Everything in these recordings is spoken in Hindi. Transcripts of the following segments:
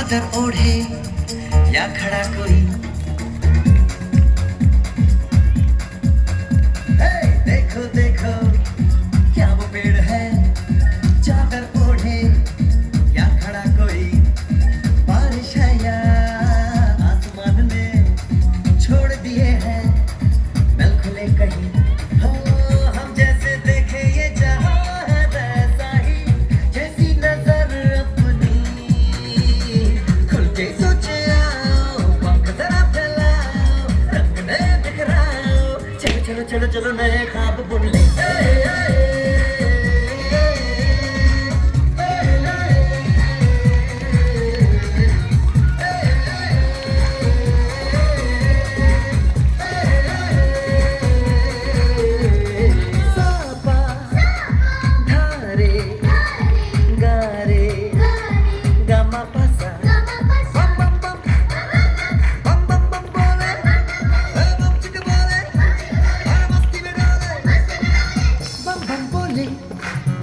चादर ओढ़े या खड़ा कोई, देखो देखो क्या वो पेड़ है, चादर ओढ़े या खड़ा कोई, बारिश है या आसमान ने छोड़ दिए हैं नल खुले कहीं। हो हम जैसे देखे ये जहां है वैसा ही, जैसी नजर अपनी खुल के सोचे आओ, पंख जरा फैलाओ, रंग नए बिखराओ, चलो चलो चलो चलो नए ख्वाब बुन ले।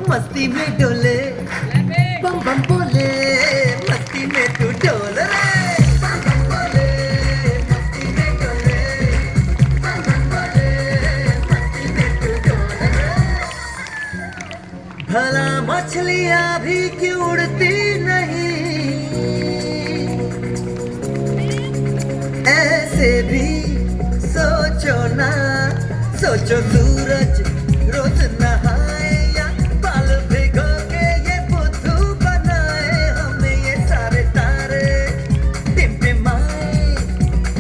मस्ती में डोले बम बम बोले, मस्ती में तू डोल रे, बम बम बोले मस्ती में डोले, बम बम बोले मस्ती में तू डोल रे। भला मछलियां भी क्यों उड़ती नहीं, ऐसे भी सोचो ना, सोचो सूरज रोज नहाए या बाल भिगो के ये बुद्धू बनाए, हमें ये सारे तारे टिमटिमाए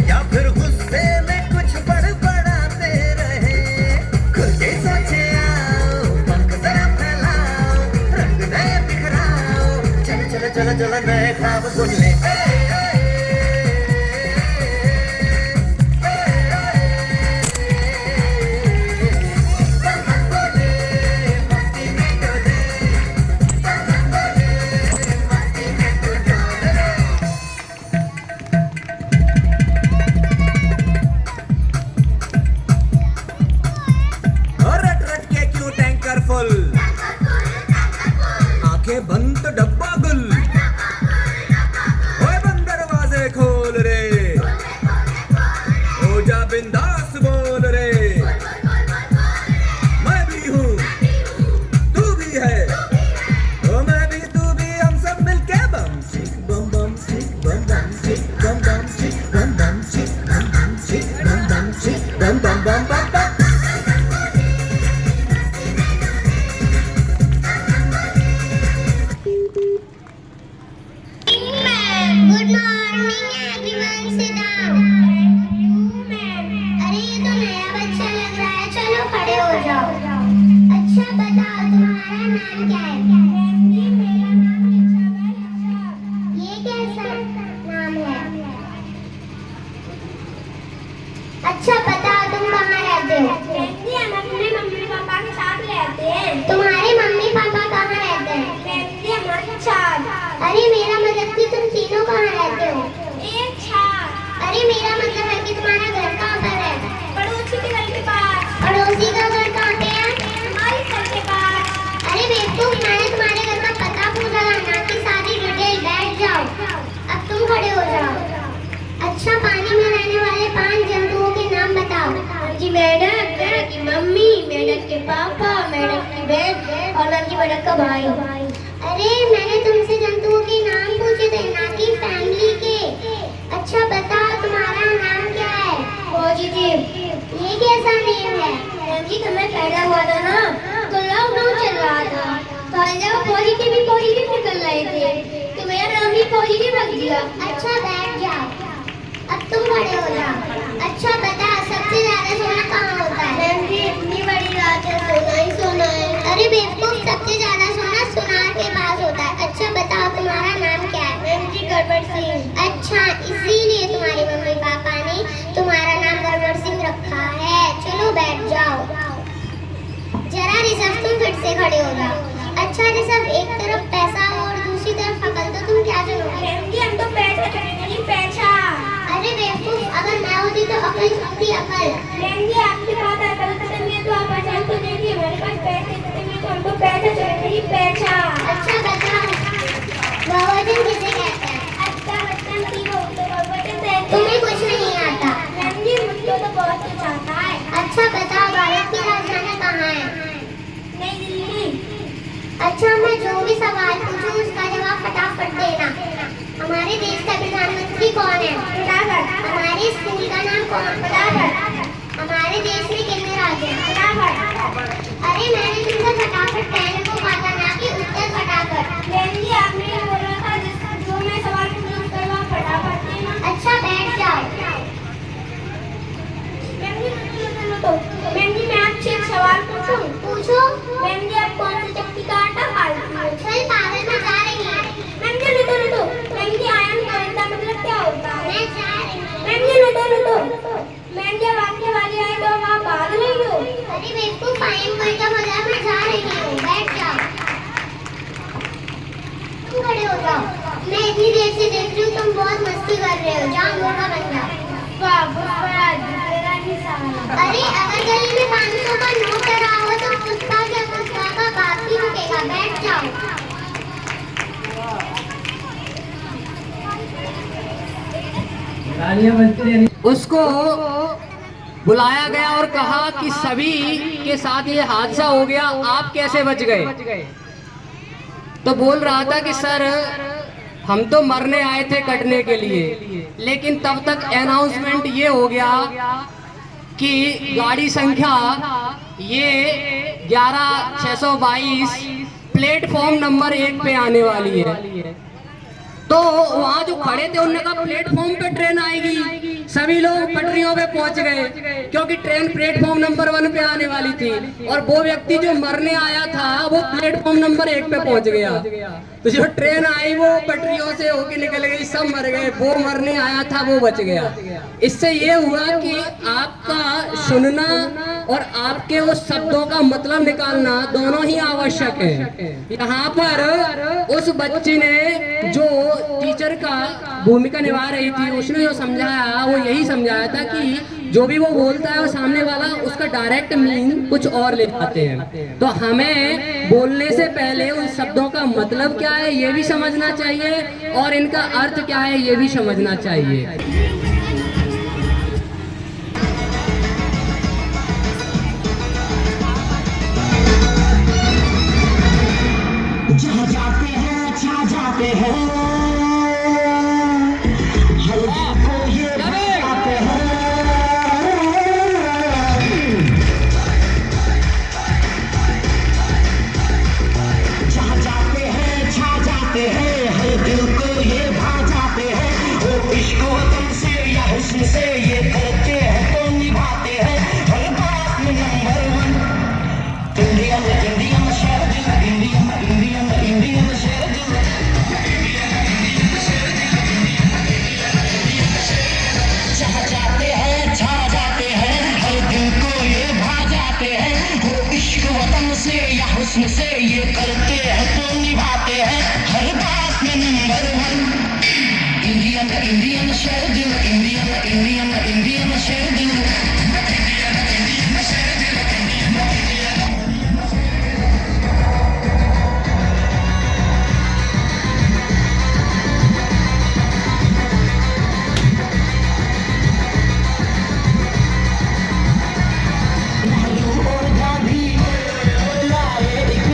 या फिर गुस्से में कुछ बड़बड़ाते रहे। खुल के सोचे आओ, पंख जरा फैलाओ, रंग नए बिखराओ, चलो चलो चलो चलो नए ख्वाब बुन ले। आंखें बंद तो डब्बा गुल, ओए बंद दरवाजे खोल रे, हो जा बिंदास बोल रे, मैं भी हूँ तू भी है, ओ मैं भी तू भी, हम सब मिलके बम चिक बम बम चिक बम बम चिक बम बम चिक बम बम चिक बम बम चिक बम बम चिक बम बम बम बम बम। अच्छा बताओ तुम कहाँ रहते हो? हम अपने मम्मी पापा के साथ रहते हैं। तुम्हारे मम्मी पापा कहाँ रहते हैं? हमारे साथ। अरे मेरा मतलब कि तुम तीनों कहाँ रहते हो? एक साथ। अरे मेरा मतलब है कि तुम्हारा घर कहाँ पर है? पड़ोसी के घर के पास। पड़ोसी का घर कहाँ पे है? हमारे घर के पास। अरे बेवकूफ, मैंने तुम्हारे घर का पता पूछा था, ना कि सारी डिटेल। बैठ जाओ, अब तुम खड़े हो जाओ। अच्छा, पानी में रहने वाले 5 जंतुओं के नाम बताओ। जी मैडम, मेढक की मम्मी, मेढक के पापा, मेढक की बहन और नंदी मेढक का भाई। अरे मैंने तुमसे जंतुओं के नाम पूछे थे, ना कि फैमिली के। अच्छा बताओ तुम्हारा नाम क्या है? पॉजिटिव। ये कैसा नेम है? जी तुम्हें पैदा हुआ था ना, तो लॉकडाउन चल रहा था, तो जब पॉजिटिव निकल रहे थे, तो मेरा नाम भी पॉजिटिव रख दिया। अच्छा बैठ जाओ, अब तुम खड़े हो जाओ। अच्छा बता, सबसे ज्यादा सोना कहाँ होता है? मैम जी इतनी बड़ी रात है, सोना ही सोना है। अरे बेवकूफ, सबसे ज्यादा सोना सुनार के पास होता है। अच्छा बताओ तुम्हारा नाम क्या है? मैम जी गड़बड़ सिंह। अच्छा, इसीलिए तुम्हारे मम्मी पापा ने तुम्हारा नाम गड़बड़ सिंह रखा है। चलो बैठ जाओ। जरा ऋषभ तुम फिर से खड़े हो जाओ। अच्छा ऋषभ, एक तरफ पैसा और दूसरी तरफ अकल, तो तुम क्या चुनोगे? मैम जी हम तो पैसा चुनेंगे। पैसा? अरे बेवकूफ, अगर मैं होती तो अकल चुनती। अकल? मैम जी आपके पास अकल नहीं है तो आप अकल तो देखिए, हमारे पास पैसे नहीं तो हम तो पैसा चुनेंगे। पैसा? अच्छा बताओ, बहुवचन किसे कहते हैं? अच्छा देना। हमारे देश का प्रधानमंत्री कौन है? फटाफट। हमारे स्कूल का नाम कौन? फटाफट। हमारे देश में कितने राज्य हैं? फटाफट। अरे मैंने तुमसे फटाफट कहने को कहा था, ना कि उत्तर फटाफट। बहन जी आपने बोला था जो मैं सवाल पूछूं उसका जवाब फटाफट देना। अच्छा बैठ जाओ। बहन जी मैं आपसे एक सवाल पूछूं? पूछो। बहन जी आप कौन सी चक्की का आटा खाती हो? चल पागल में जा रही है। बहन जी रुको। बहन जी आई एम गोइंग का मतलब क्या होता है? मैं जा रही हूँ। बहन जी रुको। बहन जी अब आपकी बारी आई तो अब आप भाग रही हो। अरे बेवकूफ आई एम गोइंग का मतलब मैं जा रही हूँ। बैठ जाओ। तुम खड़े हो जाओ। मैं इतनी देर से देख रही हूँ तुम बहुत मस्ती कर रहे हो। जाओ मुर्गा बन जाओ। अरे अगर गली में 500 का नोट डरा हो तो पुष्पा का बाप ही रुकेगा। बैठ जाओ। उसको बुलाया गया और कहा कि सभी के साथ ये हादसा हो गया, आप कैसे बच गए? तो बोल रहा था कि सर हम तो मरने आए थे कटने के लिए, लेकिन तब तक अनाउंसमेंट ये हो गया कि गाड़ी संख्या ये 11622 प्लेटफॉर्म नंबर 1 पे आने वाली है। तो वहाँ जो खड़े थे उन्होंने कहा प्लेटफॉर्म पे ट्रेन आएगी। सभी लोग पटरियों पे पहुंच गए क्योंकि ट्रेन प्लेटफॉर्म नंबर 1 पे आने वाली थी और वो व्यक्ति जो मरने आया था वो प्लेटफॉर्म नंबर 1 पे पहुंच गया। तो जो ट्रेन आई वो पटरियों से होके निकल गई, सब मर गए। वो मरने आया था वो बच गया। इससे ये हुआ कि आपका सुनना और आपके उस शब्दों का मतलब निकालना दोनों ही आवश्यक है। यहाँ पर उस बच्ची ने जो टीचर का भूमिका निभा रही थी उसने जो समझाया वो यही समझाया था कि जो भी वो बोलता है वो सामने वाला उसका डायरेक्ट मीन कुछ और ले जाते हैं। तो हमें बोलने से पहले उन शब्दों का मतलब क्या है ये भी समझना चाहिए और इनका अर्थ क्या है ये भी समझना चाहिए। जहाँ जाते हैं छा जाते हैं, हर दिल को ये बताते हैं। जहाँ जाते हैं छा जाते हैं, हर दिल को ये भा जाते हैं। वो इश्क वतन से या हुस्न से ये करते हैं तो निभाते हैं हर बात में नंबर 1। इंडियन शेर दिल, इंडियन शेर दिल। जहाँ जाते हैं छा जाते हैं, हर दिल को ये भा जाते हैं। वो इश्क वतन से या हुस्न से ये करते हैं तो निभाते हैं हर बात में नंबर 1। इंडियन शेर दिल, इंडियन शेर दिल। नेहरू और गांधी लाए एक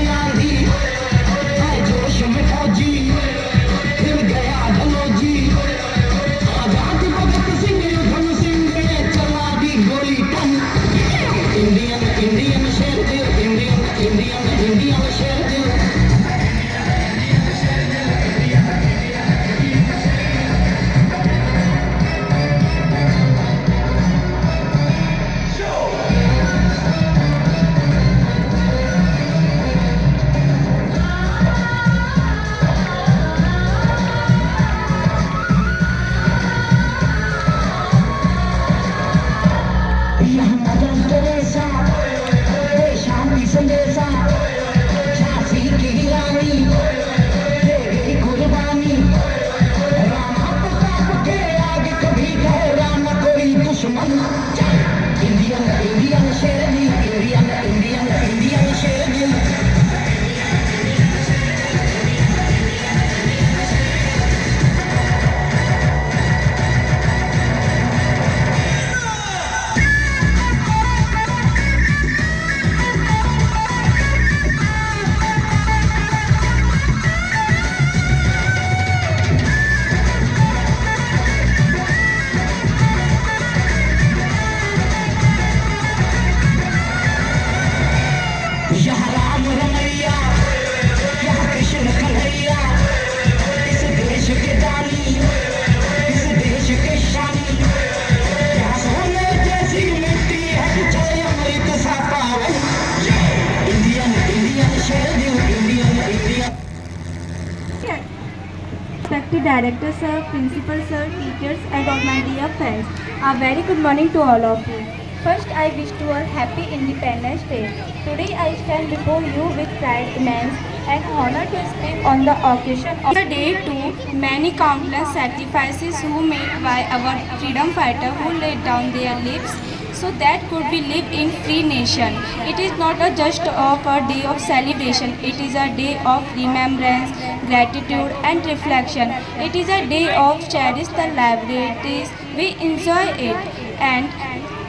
Director Sir, Principal Sir, teachers and all my dear friends. A very good morning to all of you. First, I wish to all happy Independence Day. Today, I stand before you with pride, immense, and honor to speak on the occasion of the day to many countless sacrifices who made by our freedom fighter who laid down their lives so that could be live in free nation. It is not a just of a day of celebration. It is a day of remembrance, gratitude and reflection. It is a day of cherish the liabilities we enjoy it and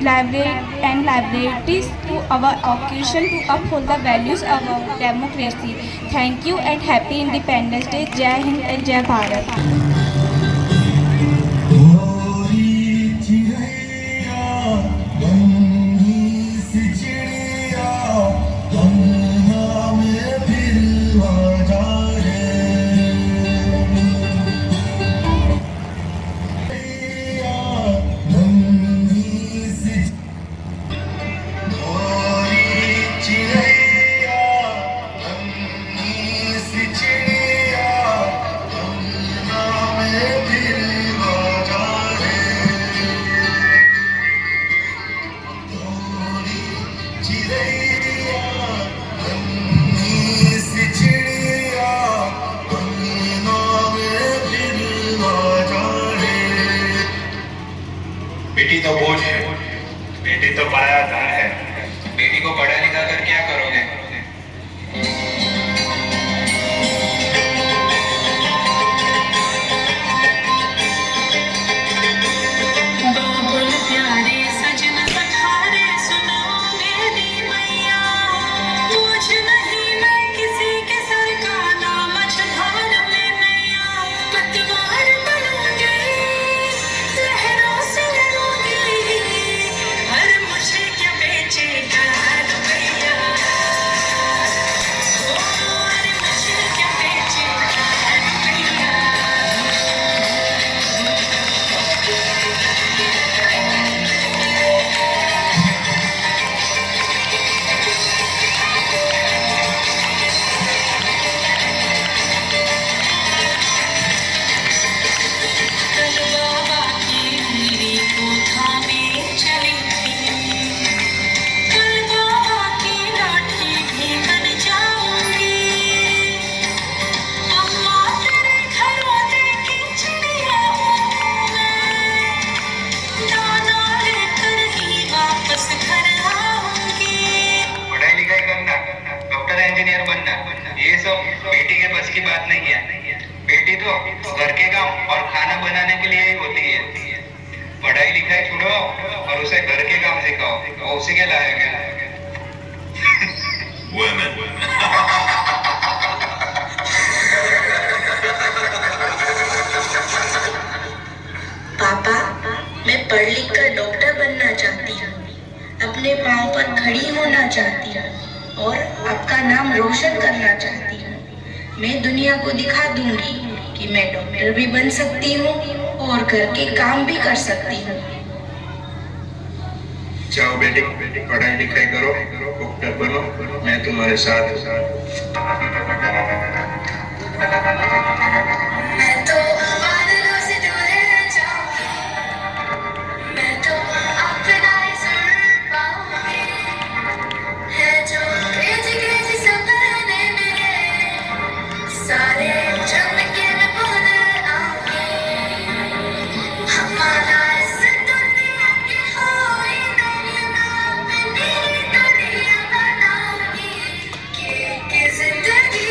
liabilities to our occasion to uphold the values of our democracy. Thank you and happy Independence Day. Jai Hind and Jai Bharat. बेटी तो बोझ है, बेटी तो पराया धन है। बेटी को पढ़ा लिखा कर क्या करोगे? ये सब बेटी के बस की बात नहीं है। बेटी तो घर के काम और खाना बनाने के लिए ही होती है। पढ़ाई लिखाई छोड़ो और उसे घर के काम सिखाओ, वो उसी के लायक है। पापा, मैं पढ़ लिख कर डॉक्टर बनना चाहती हूँ, अपने पाँव पर खड़ी होना चाहती हूँ और आपका नाम रोशन करना चाहती हूँ। मैं दुनिया को दिखा दूंगी कि मैं डॉक्टर भी बन सकती हूँ और घर के काम भी कर सकती हूँ। जाओ बेटी, पढ़ाई लिखाई करो, डॉक्टर बनो, मैं तुम्हारे साथ मैं तो बादलों से दूर जाऊंगी, मैं तो अपना ही सुन पाऊंगी, है जो क्रेजी क्रेजी सपने मेरे सारे जम के मैं भूल आऊंगी। हमारा इस दुनिया की होई मेरी दुनिया बनाऊंगी कि जिंदगी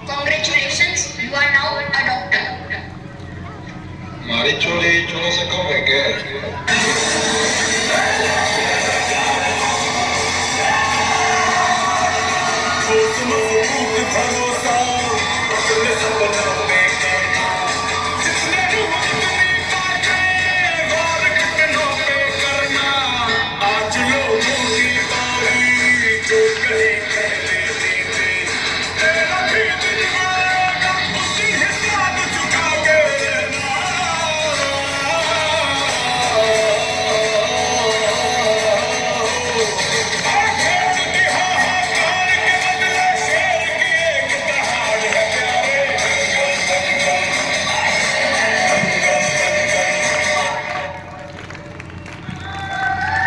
Congratulations, you are now a doctor. हमारी चोरी चोरों से कम है क्या?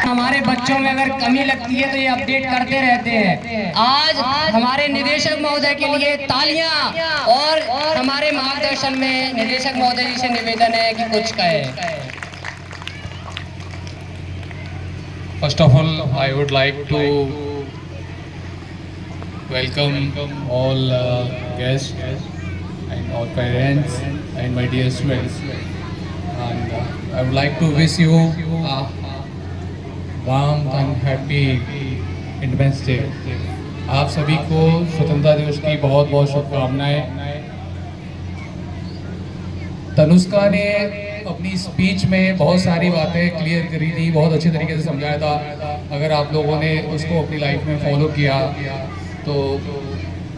हमारे बच्चों में अगर कमी लगती है तो ये अपडेट करते रहते हैं। आज हमारे निदेशक महोदय के लिए तालियां और हमारे मार्गदर्शन में निदेशक महोदय जी से निवेदन है कि कुछ कहे। First of all, I would like to welcome all guests and all parents and my dear students. And I would like to wish you a warm and happy Independence Day. आप सभी को स्वतंत्रता दिवस की बहुत बहुत शुभकामनाएं। तनुष्का ने अपनी स्पीच में बहुत सारी बातें क्लियर करी थी, बहुत अच्छे तरीके से समझाया था। अगर आप लोगों ने उसको अपनी लाइफ में फॉलो किया तो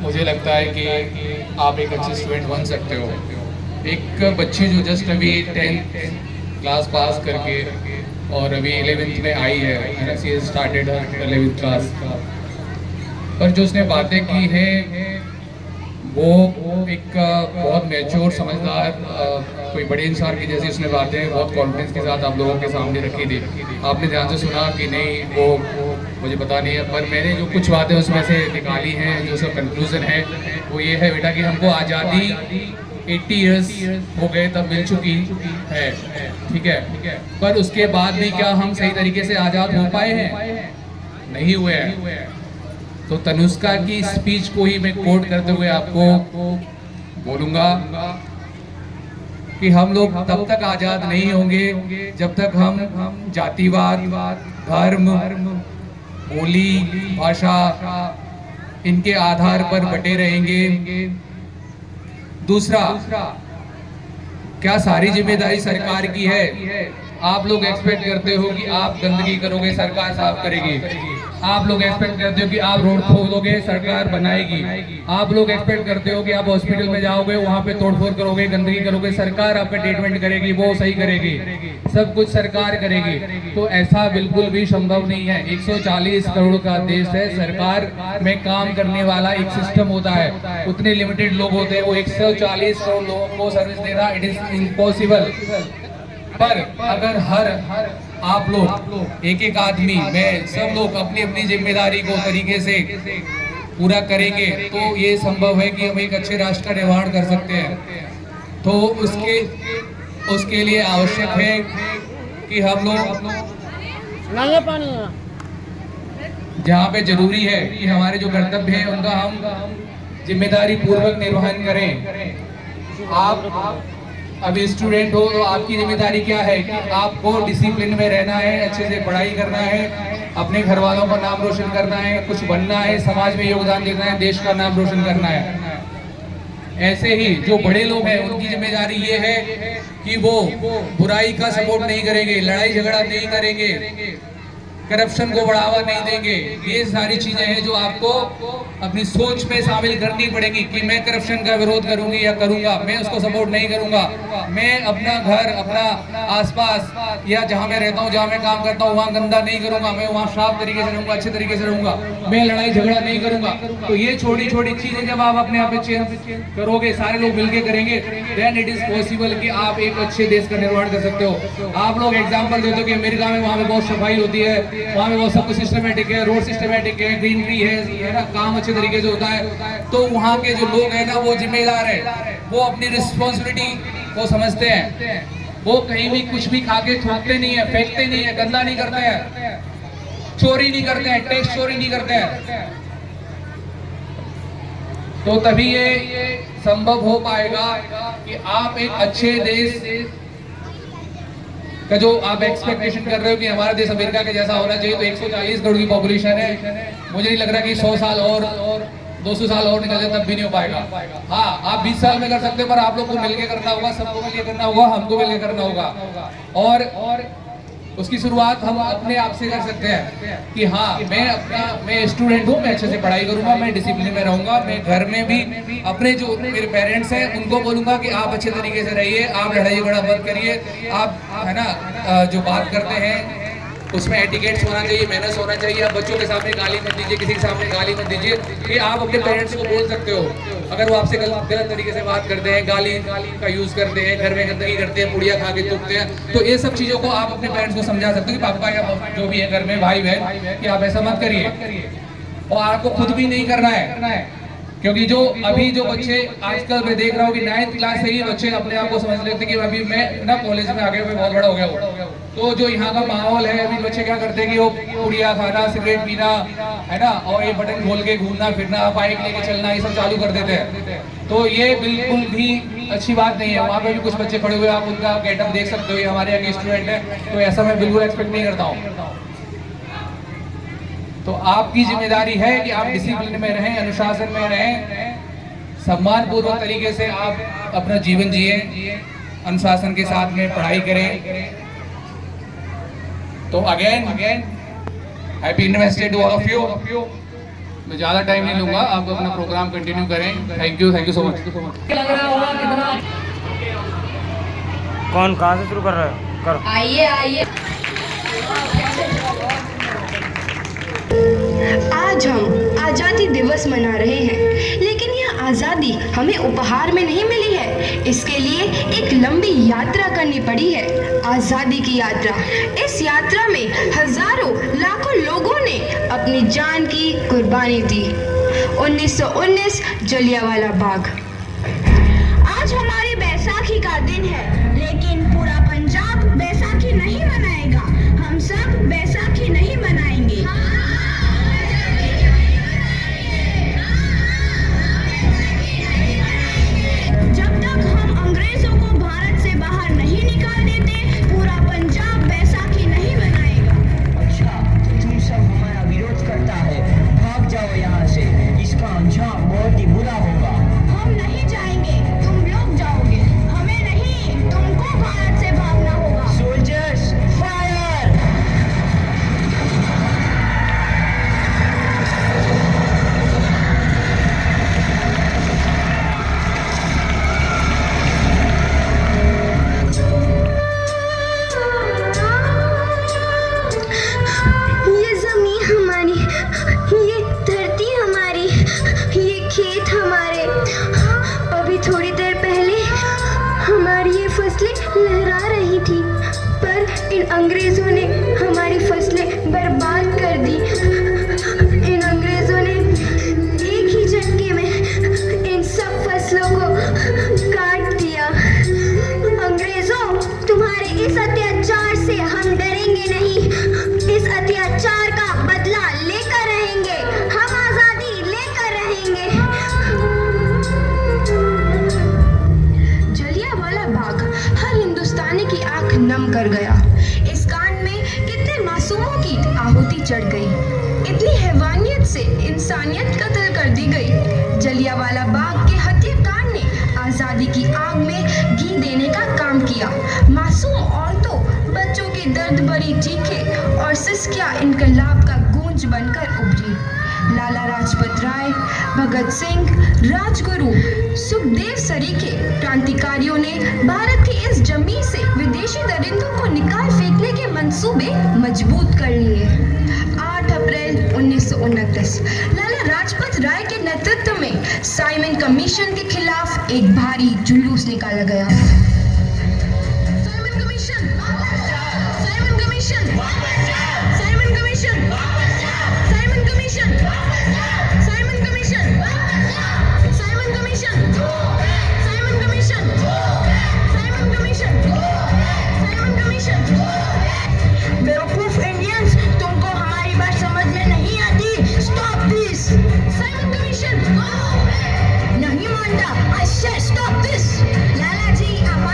मुझे लगता है कि आप एक अच्छे स्टूडेंट बन सकते हो। एक बच्ची जो जस्ट अभी 10th क्लास पास करके और अभी 11th में आई है, शी स्टार्टेड 11th क्लास, पर जो उसने बातें की है वो एक बहुत मैच्योर समझदार कोई बड़े इंसान की जैसी उसने बातें बहुत कॉन्फिडेंस के साथ आप लोगों के सामने रखी थी। आपने ध्यान से सुना कि नहीं वो मुझे पता नहीं है, पर मैंने जो कुछ बातें उसमें से निकाली हैं, जो उसका कंक्लूजन है वो ये है बेटा कि हमको आज़ादी 80 ईयर्स हो गए तब मिल चुकी है, ठीक है, पर उसके बाद भी क्या हम सही तरीके से आज़ाद हो पाए हैं? नहीं हुए हैं। तो तनुष्का की स्पीच को ही मैं कोट करते हुए आपको बोलूँगा कि हम लोग तब तक आज़ाद नहीं होंगे जब तक हम जातिवाद, धर्म, बोली, भाषा इनके आधार पर बटे रहेंगे। दूसरा, क्या सारी जिम्मेदारी सरकार की है? आप लोग एक्सपेक्ट करते हो कि आप गंदगी करोगे, सरकार साफ करेगी। आप लोग एक्सपेक्ट करते हो कि आप रोड खोदोगे, सरकार बनाएगी। आप लोग एक्सपेक्ट करते हो कि आप हॉस्पिटल में जाओगे, वहाँ पे तोड़फोड़ करोगे, गंदगी करोगे, सरकार आपका ट्रीटमेंट करेगी, वो सही करेगी, सब कुछ सरकार करेगी। तो ऐसा बिल्कुल भी संभव नहीं है। 140 करोड़ का देश है, सरकार में काम करने वाला एक सिस्टम होता है, उतने लिमिटेड लोग होते हैं, वो 140 करोड़ लोगों को सर्विस देना इट इज इम्पॉसिबल। पर अगर हर आप लोग एक एक आदमी, मैं, सब लोग अपनी अपनी जिम्मेदारी को तरीके से पूरा करेंगे तो ये संभव है कि हम एक अच्छे राष्ट्र का निर्माण कर सकते हैं। तो उसके लिए आवश्यक है कि हम लोग जहाँ पे जरूरी है कि हमारे जो कर्तव्य है उनका हम जिम्मेदारी पूर्वक निर्वहन करें। आप अभी स्टूडेंट हो तो आपकी जिम्मेदारी क्या है कि आपको डिसिप्लिन में रहना है, अच्छे से पढ़ाई करना है, अपने घर वालों का नाम रोशन करना है, कुछ बनना है, समाज में योगदान देना है, देश का नाम रोशन करना है। ऐसे ही जो बड़े लोग हैं उनकी जिम्मेदारी ये है कि वो बुराई का सपोर्ट नहीं करेंगे, लड़ाई झगड़ा नहीं करेंगे, करप्शन को बढ़ावा नहीं देंगे। ये सारी चीजें हैं जो आपको अपनी सोच में शामिल करनी पड़ेगी कि मैं करप्शन का विरोध करूंगी या करूंगा, मैं उसको सपोर्ट नहीं करूंगा, मैं अपना घर, अपना आसपास या जहां मैं रहता हूं, जहां मैं काम करता हूं वहां गंदा नहीं करूंगा, मैं वहां साफ तरीके से रहूंगा, अच्छे तरीके से रहूंगा, मैं लड़ाई झगड़ा नहीं करूंगा। तो ये छोटी छोटी चीजें जब आप अपने आप में चेंज करोगे, सारे लोग मिलकर करेंगे, देन इट इज पॉसिबल कि आप एक अच्छे देश का निर्माण कर सकते हो। आप लोग एग्जाम्पल देते हो कि अमेरिका में वहां पे बहुत सफाई होती है, वहाँ पे वो सब कुछ सिस्टमेटिक है, रोड सिस्टमेटिक है, ग्रीनरी है ना, काम अच्छे तरीके से होता है। तो वहाँ के जो लोग हैं ना वो जिम्मेदार है, वो अपनी रिस्पॉन्सिबिलिटी को समझते हैं, वो कहीं भी कुछ भी खा के थूकते नहीं है, फेंकते नहीं है, गंदा नहीं करते हैं, चोरी नहीं करते हैं, टैक्स चोरी नहीं करते हैं। तो तभी ये संभव हो पाएगा कि आप एक अच्छे देश का जो आप एक्सपेक्टेशन कर रहे हो कि हमारा देश अमेरिका के जैसा होना चाहिए, तो 140 करोड़ की पॉपुलेशन है, मुझे नहीं लग रहा कि 100 साल और 200 साल और निकल जाए तब भी नहीं हो पाएगा। हाँ, आप 20 साल में कर सकते हो, पर आप लोग को मिलके करना होगा, सबको मिलके करना होगा, हमको मिलके करना होगा। और उसकी शुरुआत हम अपने आप से कर सकते हैं कि हाँ, मैं स्टूडेंट हूँ, मैं अच्छे से पढ़ाई करूंगा, मैं डिसिप्लिन में रहूंगा, मैं घर में भी अपने जो मेरे पेरेंट्स हैं उनको बोलूंगा कि आप अच्छे तरीके से रहिए, आप लड़ाई झगड़ा मत करिए, आप है ना जो बात करते हैं उसमें एटिकेट्स होना चाहिए, मैनर्स होना चाहिए। आप बच्चों के सामने गाली मत दीजिए, किसी के सामने गाली मत दीजिए। ये आप अपने पेरेंट्स को बोल सकते हो अगर वो आपसे गलत तरीके से बात करते हैं, गाली का यूज़ करते हैं, घर में गंदगी करते हैं, पुड़िया खा के थूकते हैं, तो ये सब चीज़ों को आप अपने पेरेंट्स को समझा सकते हो कि पापा या जो भी है घर में भाई बहन कि आप ऐसा मत करिए। और आपको खुद भी नहीं करना है, क्योंकि जो अभी जो बच्चे आजकल मैं देख रहा हूँ कि 9th क्लास से ही बच्चे अपने आप को समझ लेते कि अभी मैं ना कॉलेज में आ गया, मैं बहुत बड़ा हो गया हूँ। तो जो यहाँ का माहौल है, अभी बच्चे क्या करते हैं कि वो पुड़िया खाना, सिगरेट पीना, है ना, और ये बटन खोल के घूमना फिरना, बाइक लेके चलना, ये सब चालू कर देते हैं। तो ये बिल्कुल भी अच्छी बात नहीं है। वहाँ पे भी कुछ बच्चे खड़े हुए, आप उनका गेटअप देख सकते हो, ये हमारे यहाँ के स्टूडेंट है, तो ऐसा मैं बिल्कुल एक्सपेक्ट नहीं करता हूँ। तो आपकी जिम्मेदारी है कि आप डिसिप्लिन में रहें, अनुशासन में रहें, सम्मानपूर्वक तरीके से आप अपना जीवन जिए, अनुशासन के साथ में पढ़ाई करें। तो again happy independence day to all of you. मैं ज़्यादा टाइम नहीं लूँगा, आप अपना प्रोग्राम कंटिन्यू करें। Thank you so much. लग रहा होगा कितना कौन कहाँ से शुरू कर रहा है? कर। आइए आज हम आज़ादी दिवस मना रहे हैं, लेकिन यह आज़ादी हमें उपहार में नहीं मिली है। इसके लिए एक लंबी यात्रा करनी पड़ी है, आज़ादी की यात्रा। इस यात्रा में हजारों लाखों लोगों ने अपनी जान की कुर्बानी दी। 1919 जलियांवाला बाग। आज हमारी बैसाखी का दिन है, लेकिन पूरा पंजाब बैसाखी नहीं मनाएगा। हम सब बैसाखी नहीं मनाएंगे। जब तक हम अंग्रेजों को भारत से बाहर नहीं निकाल देते, पूरा पंजाब बैसाखी नहीं मनाएगा। अच्छा, तुम सब हमारा विरोध करता है, भाग जाओ यहाँ से, इसका अंजाम बहुत ही बुरा होगा। हम नहीं जाएंगे, तुम लोग जाओगे। हमें नहीं, तुमको भारत से भागना होगा। Soldiers fire! ये जमीन हमारी, ये धरती हमारी, ये खेत हमारे। अभी थोड़ी देर पहले हमारी ये फसलें लहरा रही थी, पर इन अंग्रेजों ने हमारी फसलें बर्बाद कर दी। इन अंग्रेजों ने एक ही झटके में इन सब फसलों को काट दिया। अंग्रेजों, तुम्हारे इस अत्याचार से हम डरेंगे नहीं। इस अत्याचार का बदला लेकर रहेंगे, हम आजादी लेकर रहेंगे। जलियांवाला बाग हर हिंदुस्तानी की आंख नम कर गया। इस कांड में कितने मासूमों की आहुति चढ़ गई, इतनी हैवानियत से इंसानियत कत्ल कर दी गई। जलियांवाला बाग के हत्याकांड ने आजादी की आग में घी देने का काम किया। मासूम औरतों, बच्चों की दर्द भरी चीखें और सिसकियां इनकलाब का गूंज बनकर उभरी। लाला लाजपत राय, भगत सिंह, राजगुरु, सुखदेव सरीखे क्रांतिकारियों ने भारत की इस जमीन से विदेशी दरिंदों को निकाल फेंकने के मंसूबे मजबूत कर लिए। 8 अप्रैल 1929 लाला लाजपत राय के नेतृत्व में साइमन कमीशन के खिलाफ एक भारी जुलूस निकाला गया। Simon commission, Simon commission, Simon commission, Simon commission, Simon commission, Simon commission, Simon commission, Simon commission, Simon commission. बेवकूफ इंडियंस, तुमको हमारी बात समझ में नहीं आती। Stop this. साइमन कमीशन नहीं मानता। आई से स्टॉप दिस। लाला जी, आप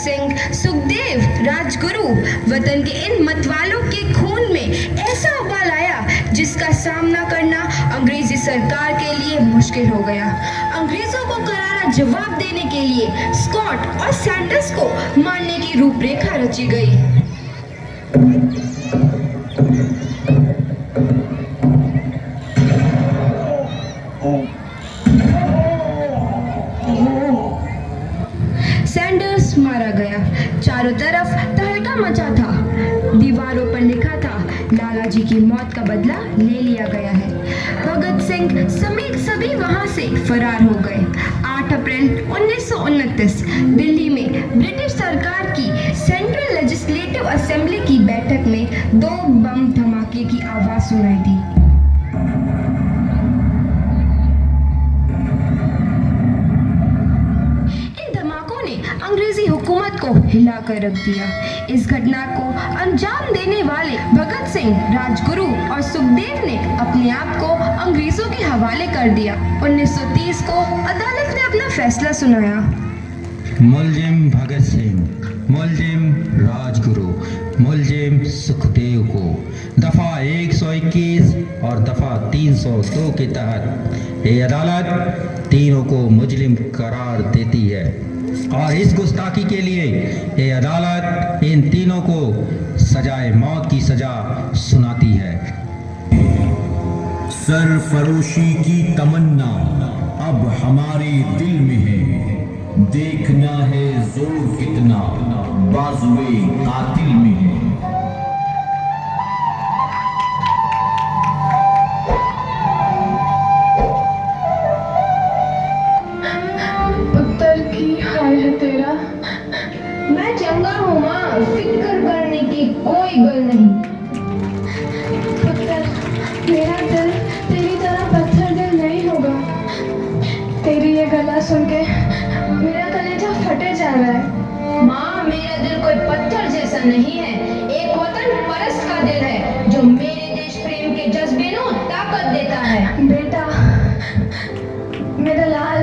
सिंह, सुखदेव, राजगुरु वतन के इन मतवालों के खून में ऐसा उबाल आया जिसका सामना करना अंग्रेजी सरकार के लिए मुश्किल हो गया। अंग्रेजों को करारा जवाब देने के लिए स्कॉट और सैंडर्स को मारने की रूपरेखा रची गई। सैंडर्स मारा गया। चारों तरफ तहलका मचा था। दीवारों पर लिखा था, लाला जी की मौत का बदला ले लिया गया है। भगत सिंह समेत सभी वहां से फरार हो गए। 8 अप्रैल 1929 दिल्ली में ब्रिटिश सरकार की सेंट्रल लेजिस्लेटिव असेंबली की बैठक में 2 बम धमाके की आवाज सुनाई दी। अंग्रेजी हुकूमत को हिला कर रख दिया। इस घटना को अंजाम देने वाले भगत सिंह, राजगुरु और सुखदेव ने अपने आप को अंग्रेजों के हवाले कर दिया। 1930 को अदालत ने अपना फैसला सुनाया। मुलजिम भगत सिंह, मुलजिम राजगुरु, मुलजिम सुखदेव को दफा 121 और दफा 302 के तहत ये अदालत तीनों को मुजरिम करार देती है और इस गुस्ताखी के लिए ये अदालत इन तीनों को सजाए मौत की सजा सुनाती है। सरफरोशी की तमन्ना अब हमारे दिल में है, देखना है जोर कितना बाजुए कातिल में है। मैं चंगा हूँ माँ, फिक्र करने की कोई गल नहीं। पुत्र, मेरा दिल तेरी तरह पत्थर दिल नहीं होगा। तेरी ये गला सुन के मेरा कलेजा फटे जा रहा है। माँ, मेरा दिल कोई पत्थर जैसा नहीं है, एक वतन परस्त का दिल है जो मेरे देश प्रेम के जज्बे को ताकत देता है। बेटा, मेरा लाल।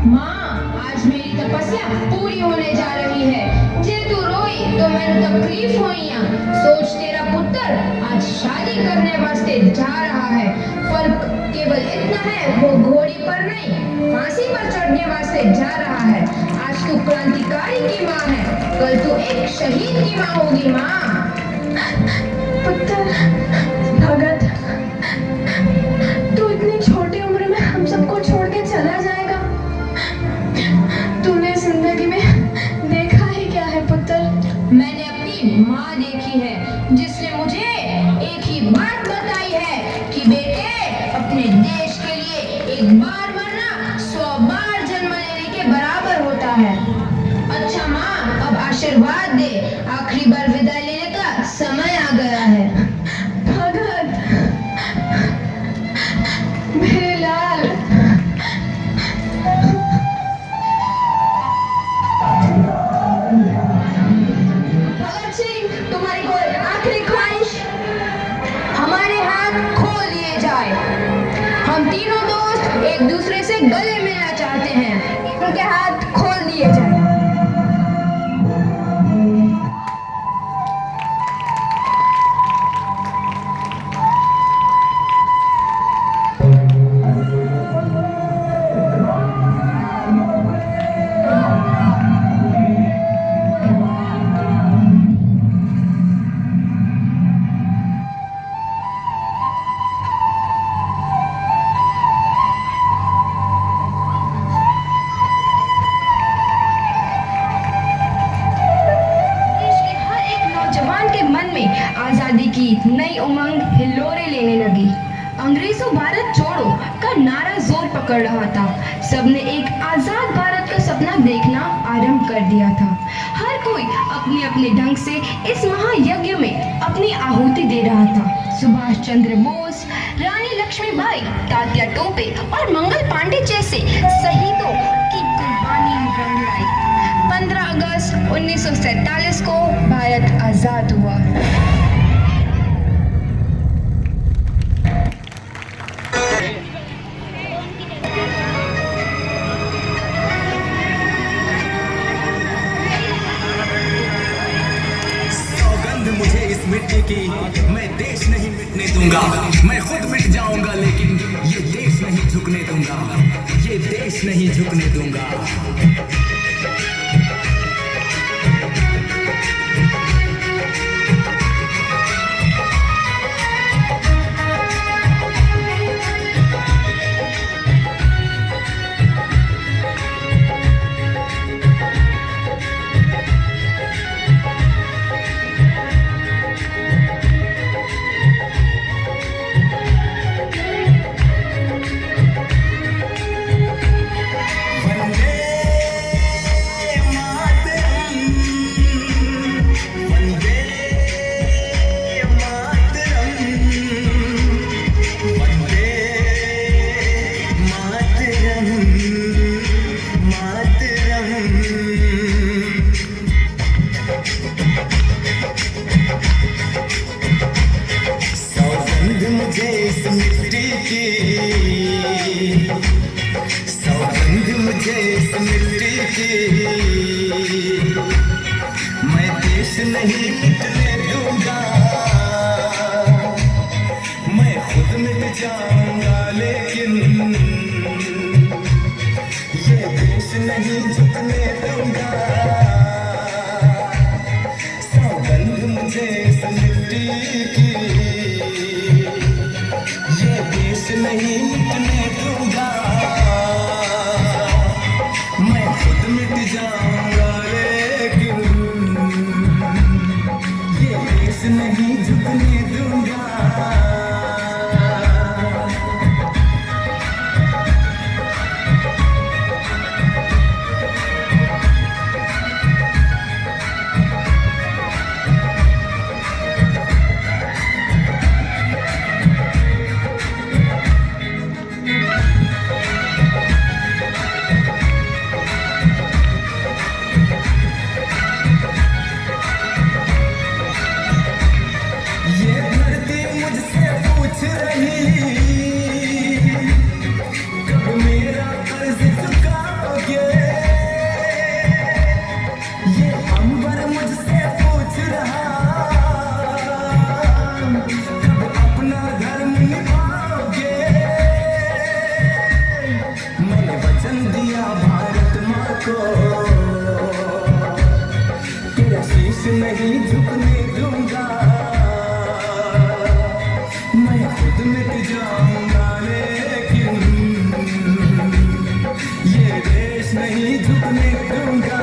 माँ, आज मेरी तपस्या पूरी होने जा रही है। जे तू रोई तो मैंने तकलीफ होइया। सोच, तेरा पुत्र आज शादी करने वास्ते जा रहा है। फर्क केवल इतना है, वो घोड़ी पर नहीं फांसी पर चढ़ने वास्ते जा रहा है। आज तू क्रांतिकारी की माँ है, कल तू एक शहीद की माँ होगी। माँ, पुत्र भगत, तू इतनी छोटी उम्र में हम सबको छोड़ के चला जाएगा। तूने जिंदगी में देखा ही क्या है पुत्र? मैंने अपनी माँ देखी है जिसने मुझे एक ही बात बताई है कि बेटे, अपने देश के लिए एक बार मरना 100 बार जन्म लेने के बराबर होता है। अच्छा माँ, अब आशीर्वाद दे, आखिरी बार विदाई लेने का समय आ गया है। भगत, मेरे लाल। भगत सिंह, तुम्हारी कोई आखिरी ख्वाहिश? हमारे हाथ खोल लिए जाए। हम तीनों दोस्त एक दूसरे से गले मिलना चाहते हैं, उनके हाथ खोल दिए जाए। आजादी की नई उमंग हिलोरे लेने लगी। अंग्रेजों भारत छोड़ो का नारा जोर पकड़ रहा था। सबने एक आजाद भारत का सपना देखना आरंभ कर दिया था। हर कोई अपने अपने ढंग से इस महायज्ञ में अपनी आहुति दे रहा था। सुभाष चंद्र बोस, रानी लक्ष्मीबाई, तात्या टोपे और मंगल पांडे जैसे शहीदों की कुर्बानी रण लाई। 15 अगस्त 1947 को भारत आजाद हुआ। आगे की मैं देश नहीं मिटने दूंगा। मैं खुद मिट जाऊंगा लेकिन ये देश नहीं झुकने दूंगा, ये देश नहीं झुकने दूंगा। मैं देश नहीं मिटने दूंगा, मैं खुद मिट जाऊंगा लेकिन ये देश नहीं झुकने दूंगा। सौगंध मुझे इस मिट्टी की, ये देश नहीं मिटने दूंगा। मैं खुद मिट जाऊंगा लेकिन ये देश नहीं झुकने दूंगा। नहीं झुकने दूंगा, मैं खुद मिट जाऊंगा लेकिन ये देश नहीं झुकने दूंगा।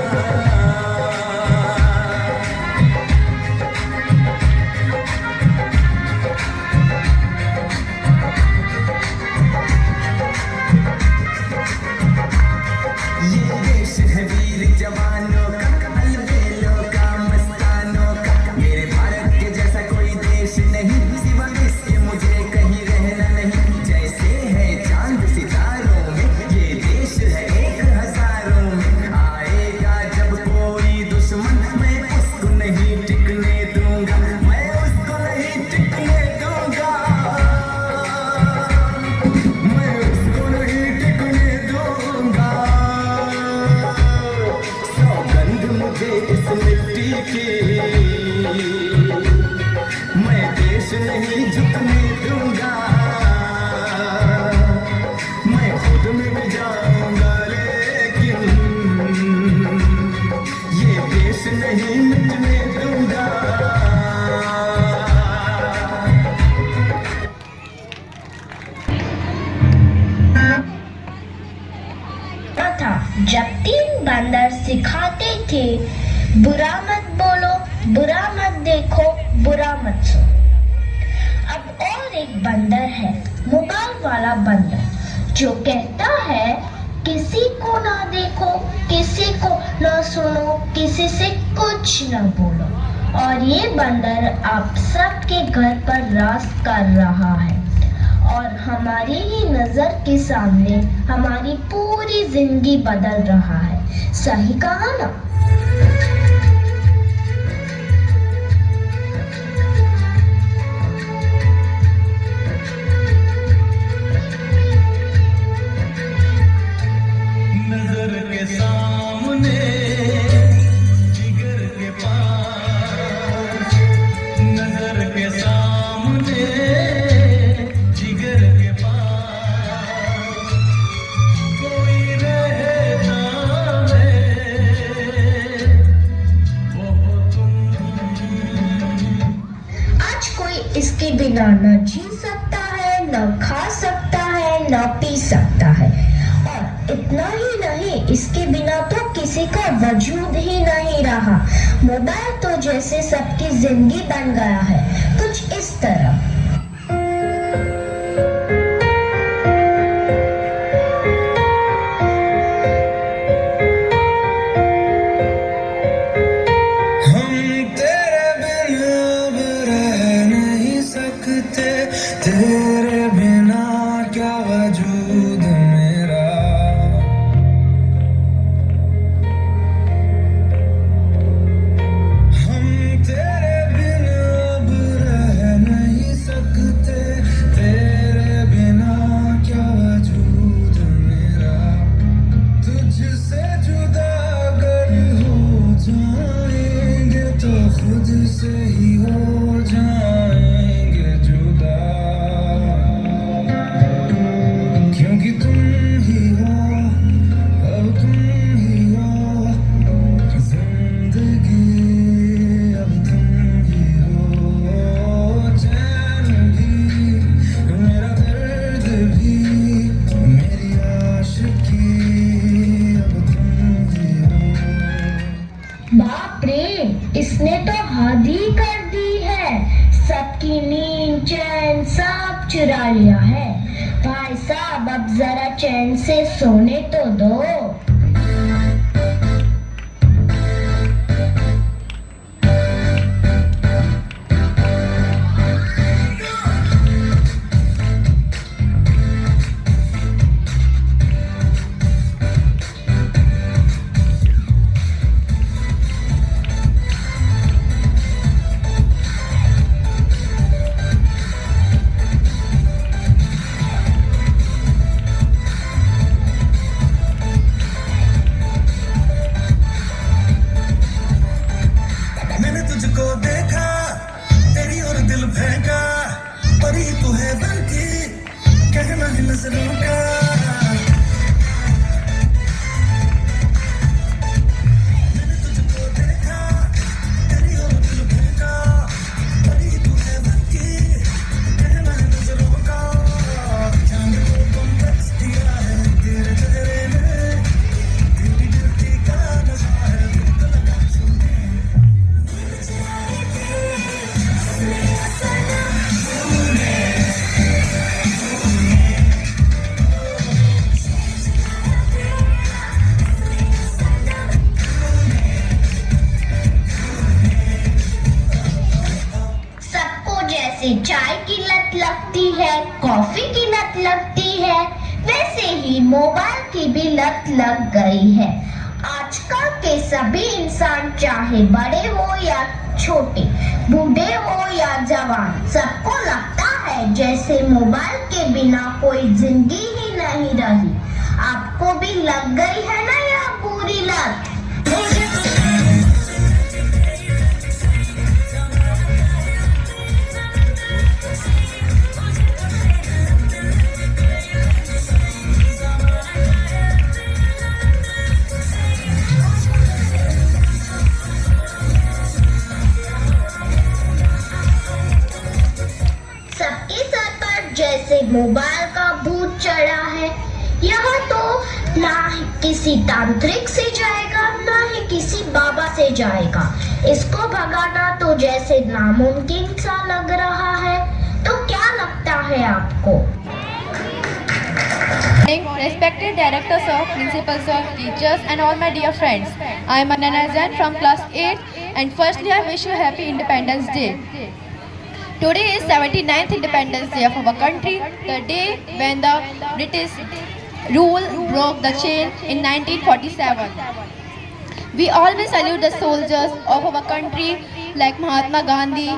ये देश है वीर जवानों का, अलबेलों का, मस्तानों का। मेरे भारत के जैसा कोई देश नहीं, सिवा इसके मुझे कहीं रहना नहीं। जैसे है चांद सितारों में, ये देश है एक हजारों में। आएगा जब कोई दुश्मन, मैं उसको नहीं टिकने दूंगा, मैं उसको नहीं टिकने दूंगा, मैं उसको नहीं टिकने दूंगा। सौगंध मुझे इस मिट्टी की, मैं देश नहीं झुकने दूंगा। मैं खुद मिट जाऊंगा लेकिन ये देश नहीं मिटने दूंगा। था जब 3 बंदर सिखाते थे, बुरा मत बोलो, बुरा मत देखो, बुरा मत सुनो। अब और एक बंदर है, मोबाइल वाला बंदर, जो कहता है किसी को ना देखो, किसी को ना सुनो, किसी से कुछ ना बोलो। और ये बंदर आप सबके घर पर राज कर रहा है और हमारी ही नजर के सामने हमारी पूरी जिंदगी बदल रहा है। सही कहा ना? नजर के सामने, जिगर के पास, नजर इतना ही नहीं, इसके बिना तो किसी का वजूद ही नहीं रहा। मोबाइल तो जैसे सबकी जिंदगी बन गया है, कुछ इस तरह। तेरे बिना क्या वजूद मेरा, हम तेरे बिना अब रह नहीं सकते, तेरे बिना क्या वजूद मेरा। तुझसे जुदा अगर हो जाएंगे तो खुद से ही हो जाएंगे जुदा, क्योंकि तुम ही हो, अब तुम ही हो जिंदगी, अब तुम ही हो चैन भी, मेरा दर्द भी, मेरी आशिकी, अब तुम ही हो। बाप रे, इसने तो हद ही कर दी है, सबकी नींद चैन सब चुरा लिया है। भाई साहब अब जरा चैन से सोने तो दो। मैंने तुझको देखा, तेरी और दिल फेंका, परी तू है बनती, कहना है नजरों का। मैंने तुझको देखा, तेरी और दिल फेंका, परी तू है बनती, कहना है नजरों का। चांद को कॉम्प्लेक्स दिया है तेरे चेहरे ने, तेरी ब्यूटी का नशा है भूख लगा छूने। सबको जैसे चाय की लत लगती है, कॉफी की लत लगती है, वैसे ही मोबाइल की भी लत लग गई है। आजकल के सभी इंसान, चाहे बड़े हो या छोटे, बूढ़े हो या जवान, सबको लगता है जैसे मोबाइल के बिना कोई जिंदगी ही नहीं रही। आपको भी लग गई है ना यह पूरी लत? सबके सर पर जैसे मोबाइल का भूत चढ़ा है। यह तो ना ही किसी तांत्रिक से जाएगा, ना ही किसी बाबा से जाएगा। इसको भगाना तो जैसे नामुमकिन सा लग रहा है। तो क्या लगता है आपको? Respected director sir, principal sir, teachers and all my dear friends. I am Anana Zain from class 8 and firstly I wish you happy Independence Day. Today is 79th Independence Day of our country, the day when the British rule broke the chain in 1947. We always salute the soldiers of our country like Mahatma Gandhi,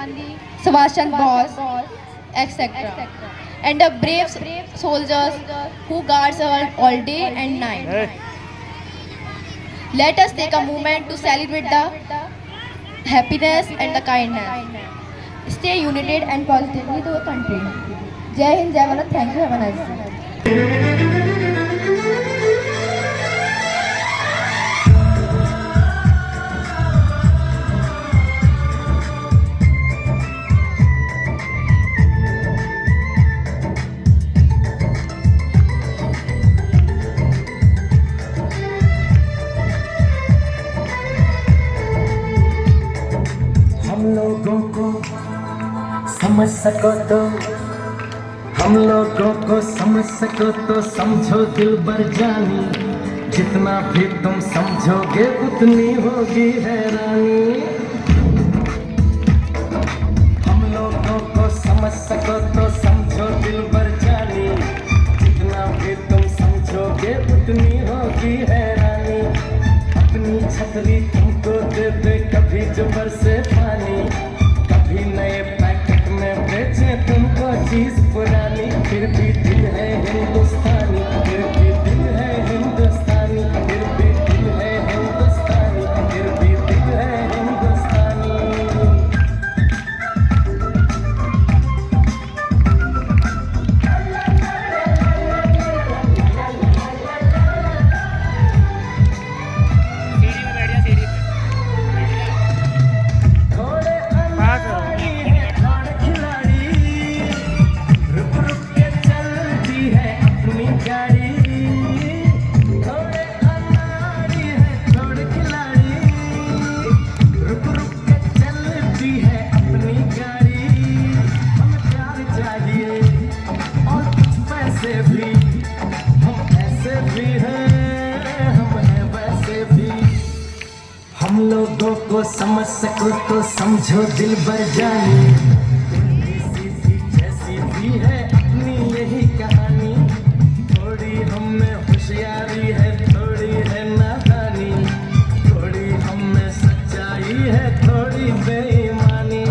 Subhash Chandra Bose, etc. And the brave soldiers who guards us all day and night. Let us take a moment to celebrate the happiness and the kindness. Stay united and positively to the country. Jai Hind, Jai Bharat. Thank you. Have a nice day. समझ सको तो, हम लोगों को समझ सको तो समझो दिल भर जानी, जितना भी तुम समझोगे उतनी होगी हैरानी। हम लोगों को समझ सको तो समझो दिल भर जानी, जितना भी तुम समझोगे उतनी होगी हैरानी। अपनी छतरी तुमको दे दे कभी जो बरसे पानी, कभी नए पैकेट में बेचे तुमको चीज पुरानी, फिर भी दिल है हिंदुस्तानी, फिर भी दिल है हिंदुस्तानी, फिर भी दिल है हिंदुस्तानी, फिर भी दिल है हिंदुस्तानी। थोड़े अनाड़ी है थोड़े खिलाड़ी, रुक रुक के चलती है अपनी गाड़ी। थोड़े अनाड़ी है थोड़े खिलाड़ी, रुक रुक के चलती है अपनी गाड़ी। हमें प्यार चाहिए और कुछ पैसे भी, हम ऐसे भी हैं, हम हैं वैसे भी। हम लोगों को समझ सको तो समझो दिल भर जानी, सीधी जैसी भी है अपनी यही कहानी। थोड़ी हम में होशियारी है थोड़ी है नादानी, थोड़ी हम में सच्चाई है थोड़ी बेईमानी।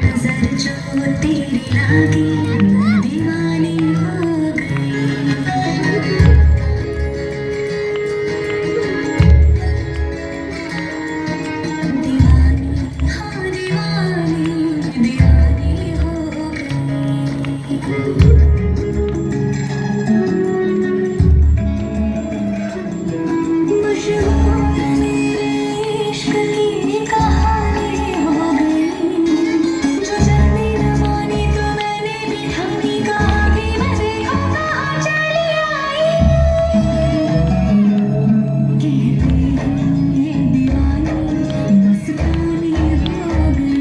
नजर जो तेरी लागी दीवानी हो गई। दीवानी हाँ दीवानी दीवानी हो गई। मशहूर मेरे इश्क की कहानी हो गई। जो जाने न मानी तो मैंने भी ठानी, कहा कि मैं देखो कहाँ चली आई। कहते हैं ये दीवानी मस्तानी हो गई।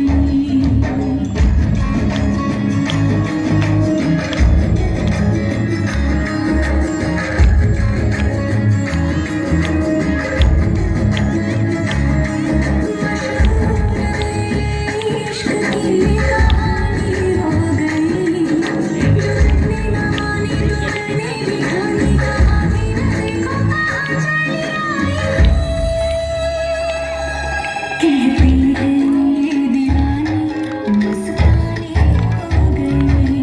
इश्क की कहानी हो गई। जो जाने न मानी तो मैंने भी ठानी, कहा कि मैं देखो कहाँ चली आई। कहती है ये दीवानी मस्तानी हो गई।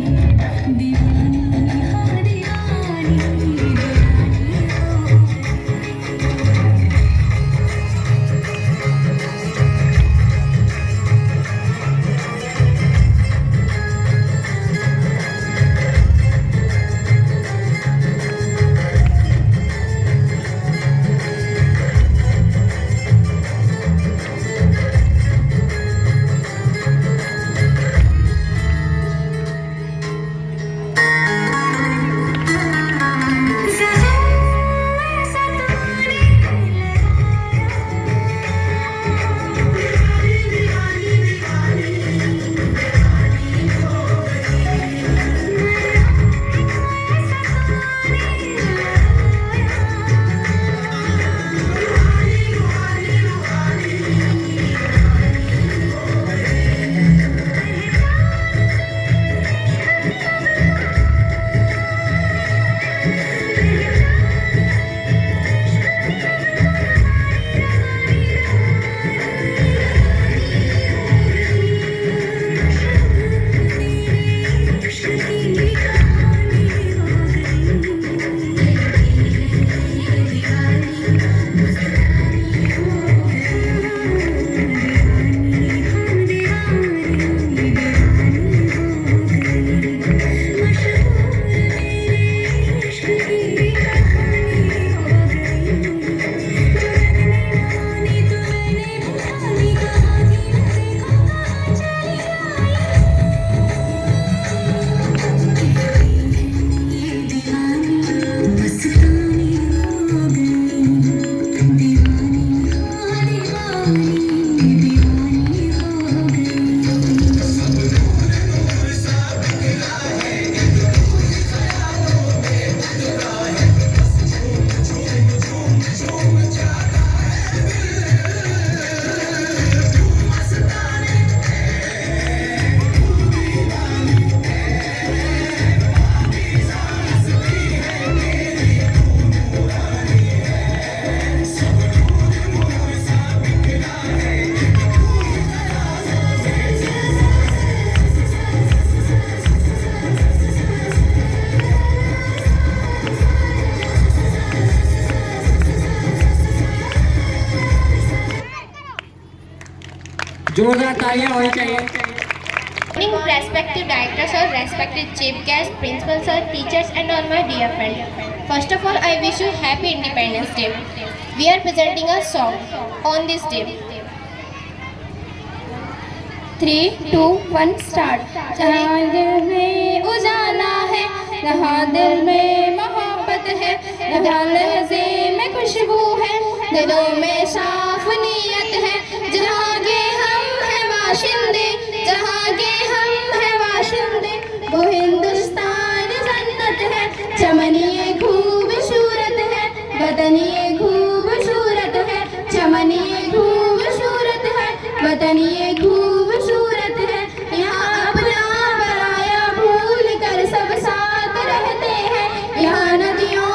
दीवानी हाँ दीवानी दीवानी हो गई। जोरदार तालियां होनी चाहिए। Morning, respected directors or respected chief guests, principals sir, teachers and all my dear friends. First of all, I wish you happy Independence Day. We are presenting a song on this day. 3, 2, 1, start. जहाँ दिल में उजाला है, जहाँ दिल में मोहब्बत है, जहाँ लहज़े में खुशबू है, दिलों में साफ नीयत है, जहाँ के हम हैं वाशिंदे, जहाँ के हम हैं वाशिंदे, वो हिंदुस्तान जन्नत है, चमन ये खूबसूरत है, वतन ये खूबसूरत है, चमन ये खूबसूरत है, वतन ये खूबसूरत है। यहाँ अपना पराया भूल कर सब साथ रहते हैं, यहाँ नदियों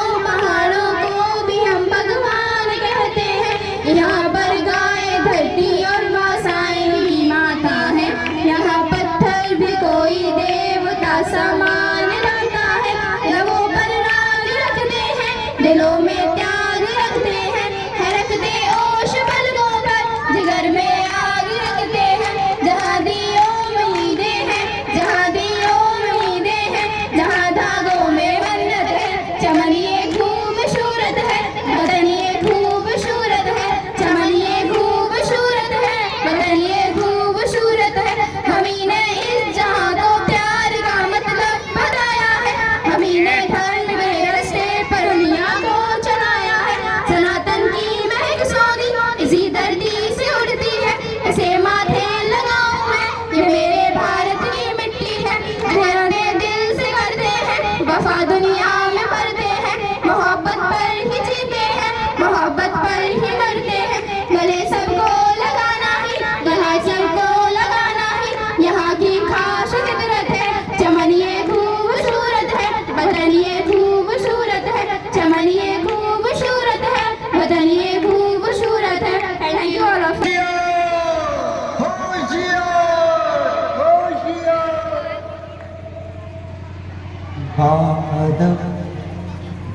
बादल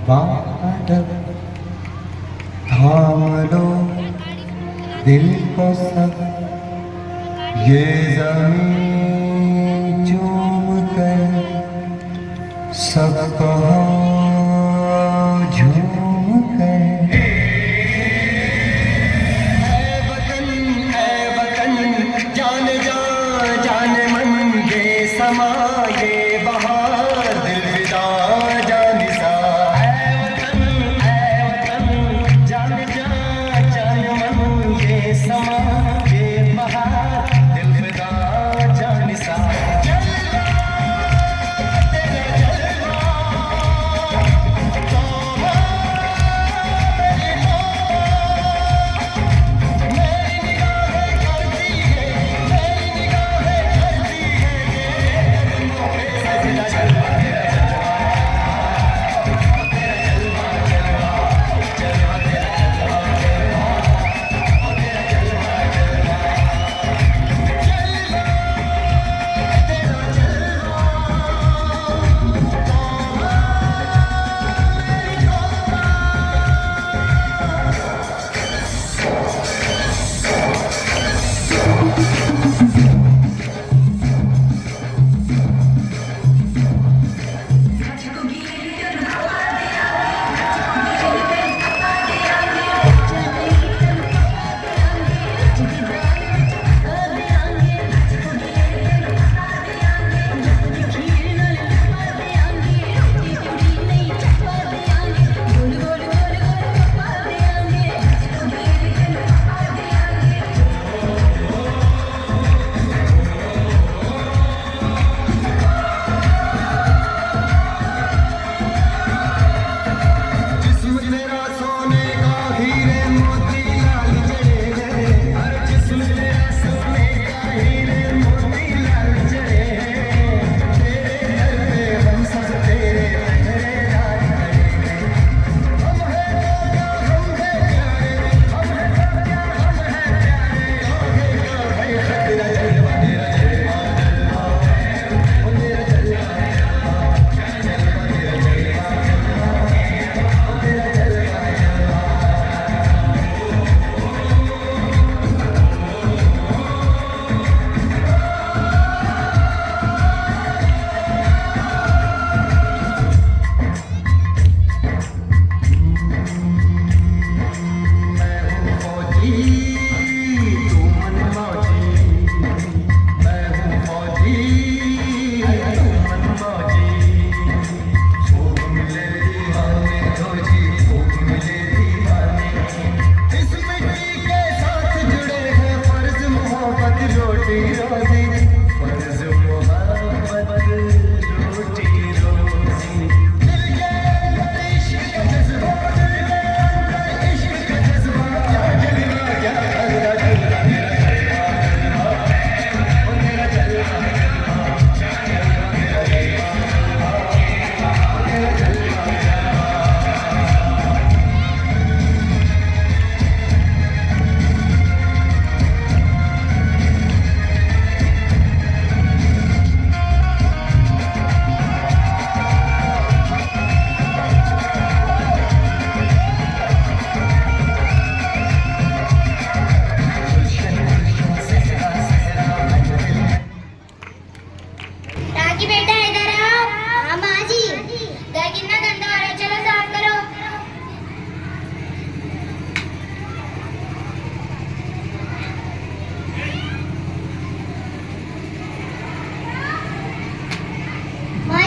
बादल थाम लो दिल को सब ये ज़मीं चूम कर सब कहो झूम कर है वतन जान जा जान मन ये समा ये बहार दिल फिदा जान सा है वतन जान जा जान मन ये समा ये बहार दिल फिदा जान सा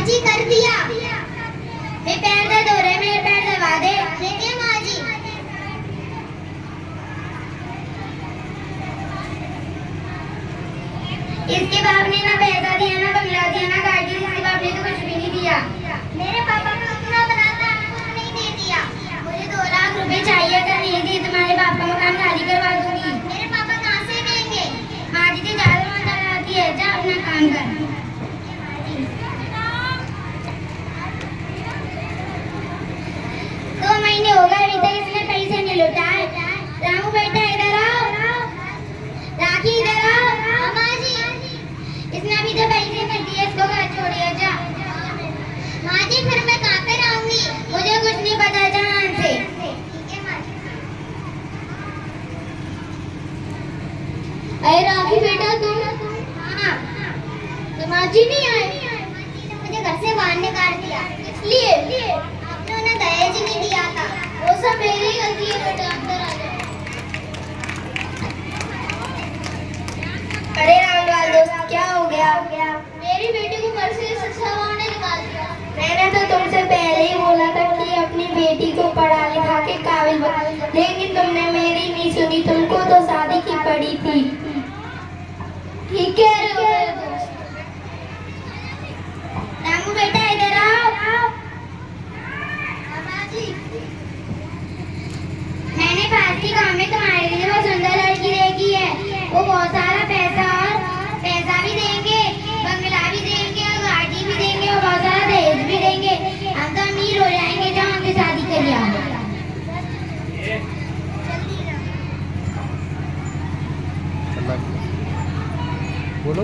जी कर दिया। मेरे पैर दर्द हो रहे हैं, मेरे पैर दबा दे। ठीक है माँ जी। इसके बाप ने ना पैसा दिया, ना बंगला दिया, ना गाड़ी। इसके बाप ने तो कुछ भी नहीं दिया। मेरे पापा को इतना बनाता कुछ नहीं दे दिया। मुझे 2 लाख रुपए चाहिए, अगर नहीं दिए तुम्हारे पापा का मकान खाली करवा दूंगी। मेरे पापा कहाँ से देंगे? माँ जी तो ज्यादा मजा आती है, जा अपना काम कर। 2 महीने हो गए अभी तक इसने पैसे नहीं लौटाए। रामू बेटा इधर आओ। राखी इधर आओ। अम्मा जी इसने अभी तो पैसे नहीं दिए, इसको घर छोड़िए जा। माँ जी नहीं आए। मुझे घर से बाहर निकाल दिया, इसलिए आपने उन्हें दहेज ही नहीं दिया था। वो सब मेरी गलती है बेटा, अंदर आ जाओ। अरे रामलाल दोस्त, क्या हो गया? मेरी बेटी को घर से ससुराल ने निकाल दिया। मैंने तो तुमसे पहले ही बोला था कि अपनी बेटी को पढ़ा लिखा के काबिल बना, लेकिन तुमने मेरी नहीं सुनी। तुमको तो शादी की पड़ी थी। ठीक है रामू बेटा, इधर आओ। मैंने पास की गांव में तुम्हारे लिए बहुत सुंदर लड़की देखी है। वो बहुत सारा पैसा भी देंगे, बंगला भी देंगे और गाड़ी भी देंगे और बहुत सारा दहेज भी देंगे। हम तो अमीर हो जाएंगे जब हमसे शादी करिए। बोलो।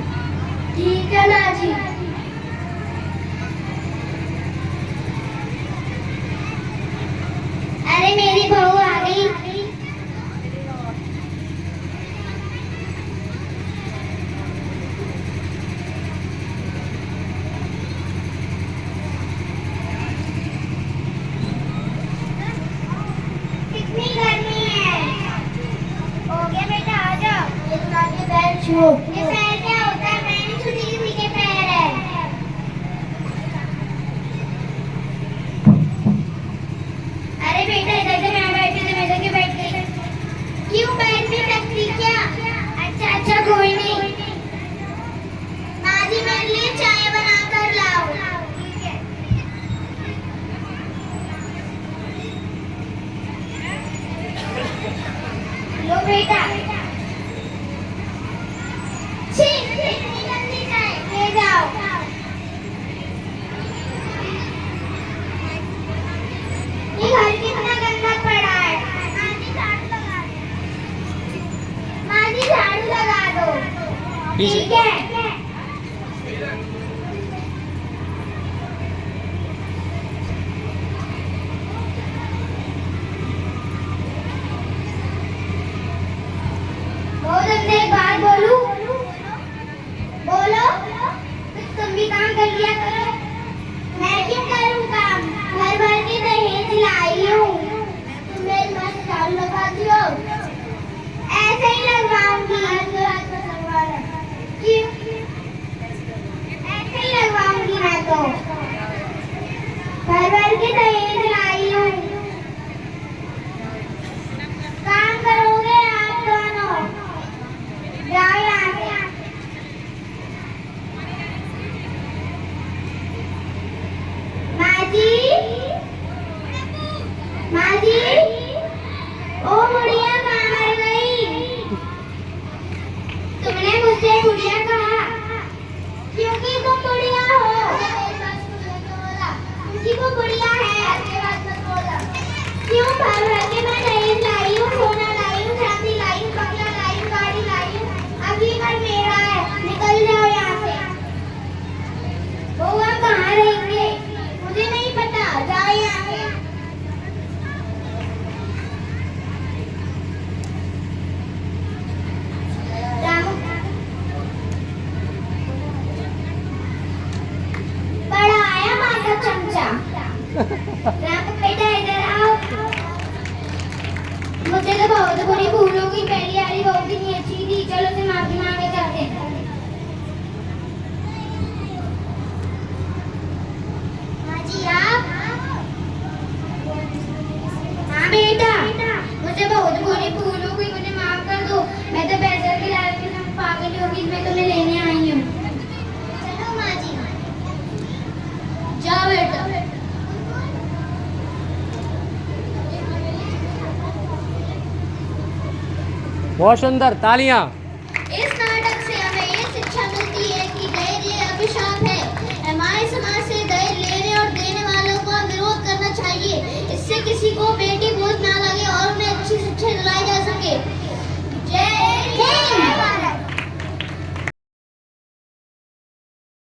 ठीक है ना जी। अरे मेरी बहू आ गई। कितनी गर्मी है। हो गया बेटा, आ जाओ। ये पैर छुओ। ये पैर क्या होता है? मैंने छुई किसी के पैर है। अरे बेटा, इधर से मैं बैठी तो मैं के बैठ गई। क्यों बैठ नहीं सकती क्या? अच्छा कोई नहीं। माँ जी मेरे लिए चाय बना कर लाओ। ठीक है। लो बेटा। छी, इतनी गंदी चाय, ले जाओ। ये घर कितना गंदा पड़ा है। माँ जी झाड़ू लगा दो। माँ जी झाड़ू लगा दो। ठीक है। बहुत अंदर एक बात बोलूं? बोलो। कुछ तुम भी काम कर लिया करो। मैं क्यों करूं काम? घर भर के दहेज लाई हूँ। तुम मेरी माँ से झाड़ू लगाती हो? ऐसे ही लगवाऊंगी। क्यों? ऐसे ही लगवाऊंगी मैं तो। घर भर के दहेज लाई हूँ। काम करोगे आप दोनों? जाओ यहाँ से। माँ जी, ओ बुढ़िया कहाँ मर गई? तुमने मुझसे बुढ़िया कहा क्योंकि तुम बुढ़िया हो। उसी को बुढ़िया है। क्यों? भर भर के मैं दहेज लाई हूँ, सोना लाई हूँ, चांदी लाई हूँ, बंगला लाई हूँ, गाड़ी लाई हूँ। अभी घर मेरा है। निकल जाओ यहाँ से। वो हम कहाँ रहेंगे मुझे नहीं पता। जाओ यहाँ से। बड़ा आया माँ का चमचा। राम बेटा इधर आओ। मुझे तो बहुत बुरी भूल हो गई। पहली वाली बहुत भी नहीं अच्छी थी। चलो से माफी मांगे जाते हैं। माँ जी आप? हाँ बेटा, मुझे बहुत बुरी भूल हो गई। मुझे माफ कर दो। मैं तो पैसे की लालच में पागल हो गई। मैं तुम्हें लेने आई हूँ। चलो माँ जी। जाओ बेटा। बहुत सुंदर, तालियां।